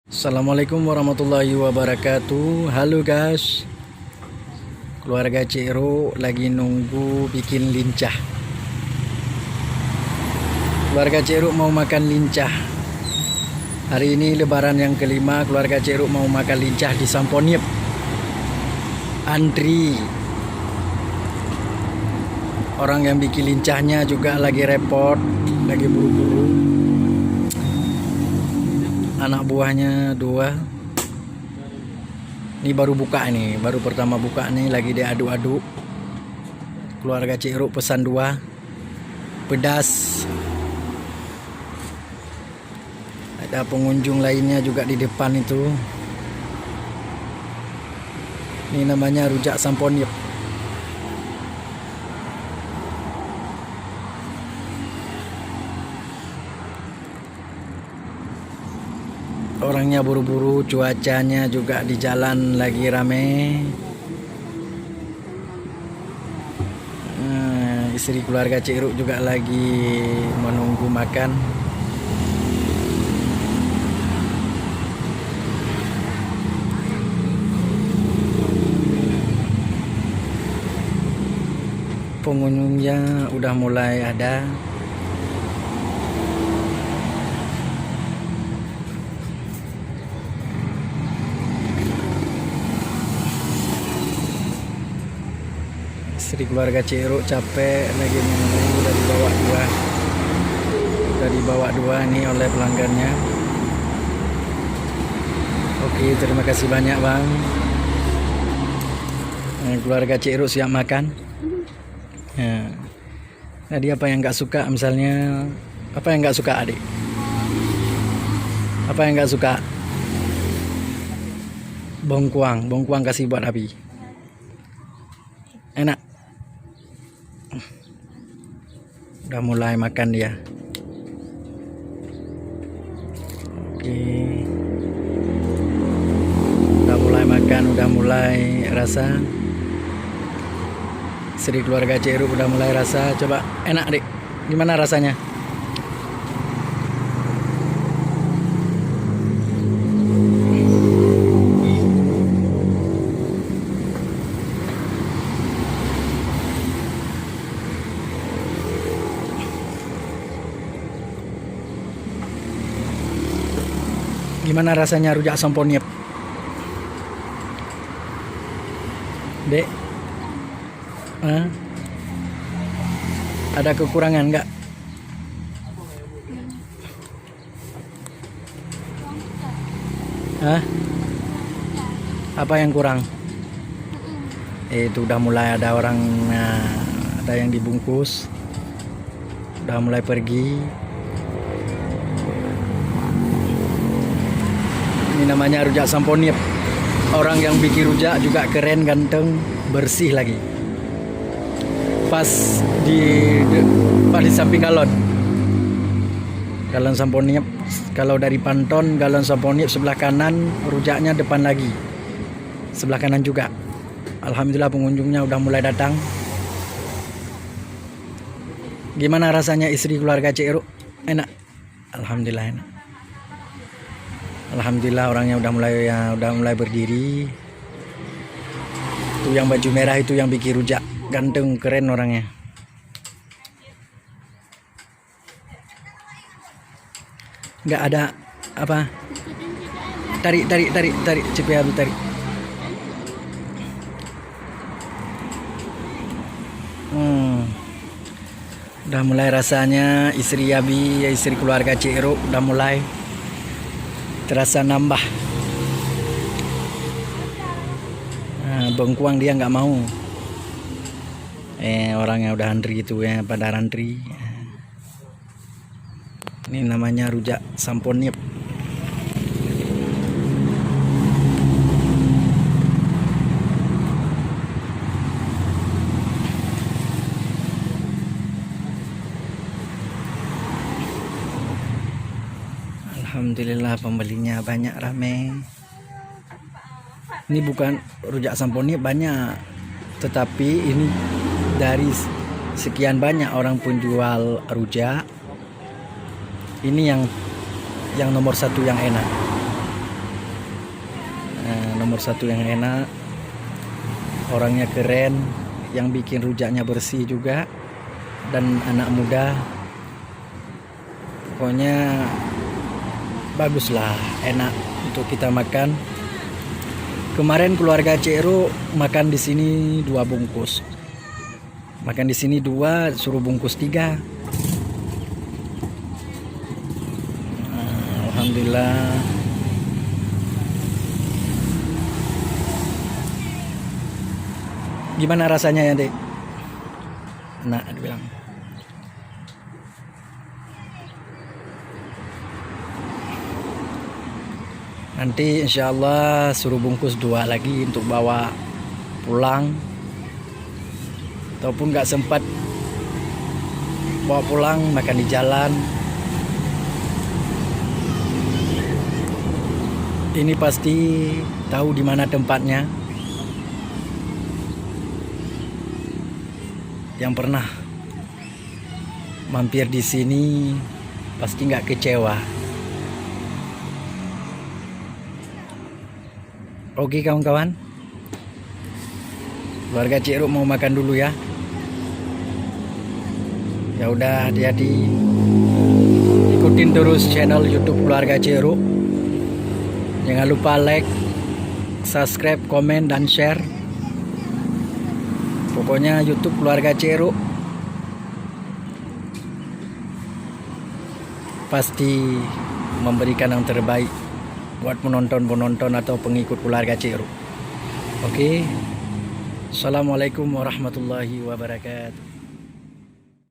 Assalamualaikum warahmatullahi wabarakatuh. Halo guys, keluarga Ciro lagi nunggu bikin lincah. Keluarga Ciro mau makan lincah. Hari ini lebaran yang kelima, keluarga Ciro mau makan lincah di Samponiep. Antri. Orang yang bikin lincahnya juga lagi repot, lagi buru-buru. Anak buahnya dua. Ini baru buka nih, baru pertama buka nih, lagi diaduk-aduk. Keluarga Ciro pesan dua, pedas. Ada pengunjung lainnya juga di depan itu. Ini namanya rujak Samponiep. Orangnya buru-buru, cuacanya juga di jalan lagi rame. Istri keluarga Ciro juga lagi menunggu makan. Pengunjungnya udah mulai ada. Istri keluarga Ciro capek lagi menunggu, udah dibawa dua nih oleh pelanggannya. Oke, terima kasih banyak bang. Keluarga Ciro siap makan. Tadi apa yang nggak suka, misalnya apa yang nggak suka adik? Apa yang nggak suka? Bongkuang kasih buat api. Enak. Udah mulai makan dia. Oke. Udah mulai makan, udah mulai rasa. Istri keluarga Ciro udah mulai rasa. Coba enak adik. Gimana rasanya? Gimana rasanya rujak Samponiep? Dek? Ada kekurangan nggak? Apa yang kurang? Itu udah mulai ada orang, ada yang dibungkus. Udah mulai pergi. Ini namanya rujak Samponiep. Orang yang bikin rujak juga keren, ganteng, bersih lagi. Pas di samping galon. Galon Samponiep. Kalau dari Panton, galon Samponiep sebelah kanan, rujaknya depan lagi. Sebelah kanan juga. Alhamdulillah pengunjungnya udah mulai datang. Gimana rasanya istri keluarga Ciro? Enak. Alhamdulillah enak. Alhamdulillah orangnya udah mulai berdiri. Itu yang baju merah itu yang bikin rujak, ganteng, keren orangnya. Nggak ada apa? Tarik, cepet habis tarik. Udah mulai rasanya istri keluarga Ciro udah mulai terasa nambah. Bengkuang dia nggak mau. Orangnya udah antri gitu ya, pada antri. Ini namanya rujak Samponiep. Alhamdulillah pembelinya banyak, rame. Ini bukan rujak Samponiep banyak, tetapi ini dari sekian banyak orang penjual rujak, ini yang nomor satu yang enak. nomor satu yang enak, orangnya keren, yang bikin rujaknya bersih juga, dan anak muda. Pokoknya baguslah, enak untuk kita makan. Kemarin keluarga Cero makan di sini 2 bungkus. Makan di sini 2, suruh bungkus 3. Alhamdulillah. Gimana rasanya ya, Dek? Nah, dibilang. Nanti insya Allah suruh bungkus 2 lagi untuk bawa pulang. Ataupun nggak sempat bawa pulang, makan di jalan. Ini pasti tahu di mana tempatnya. Yang pernah mampir di sini pasti nggak kecewa. Oke kawan-kawan, keluarga Cero mau makan dulu ya. Ya udah, hati-hati. Ikutin terus channel YouTube keluarga Cero. Jangan lupa like, subscribe, komen, dan share. Pokoknya YouTube keluarga Cero pasti memberikan yang terbaik buat penonton-penonton atau pengikut keluarga Cero. Oke. Assalamualaikum warahmatullahi wabarakatuh.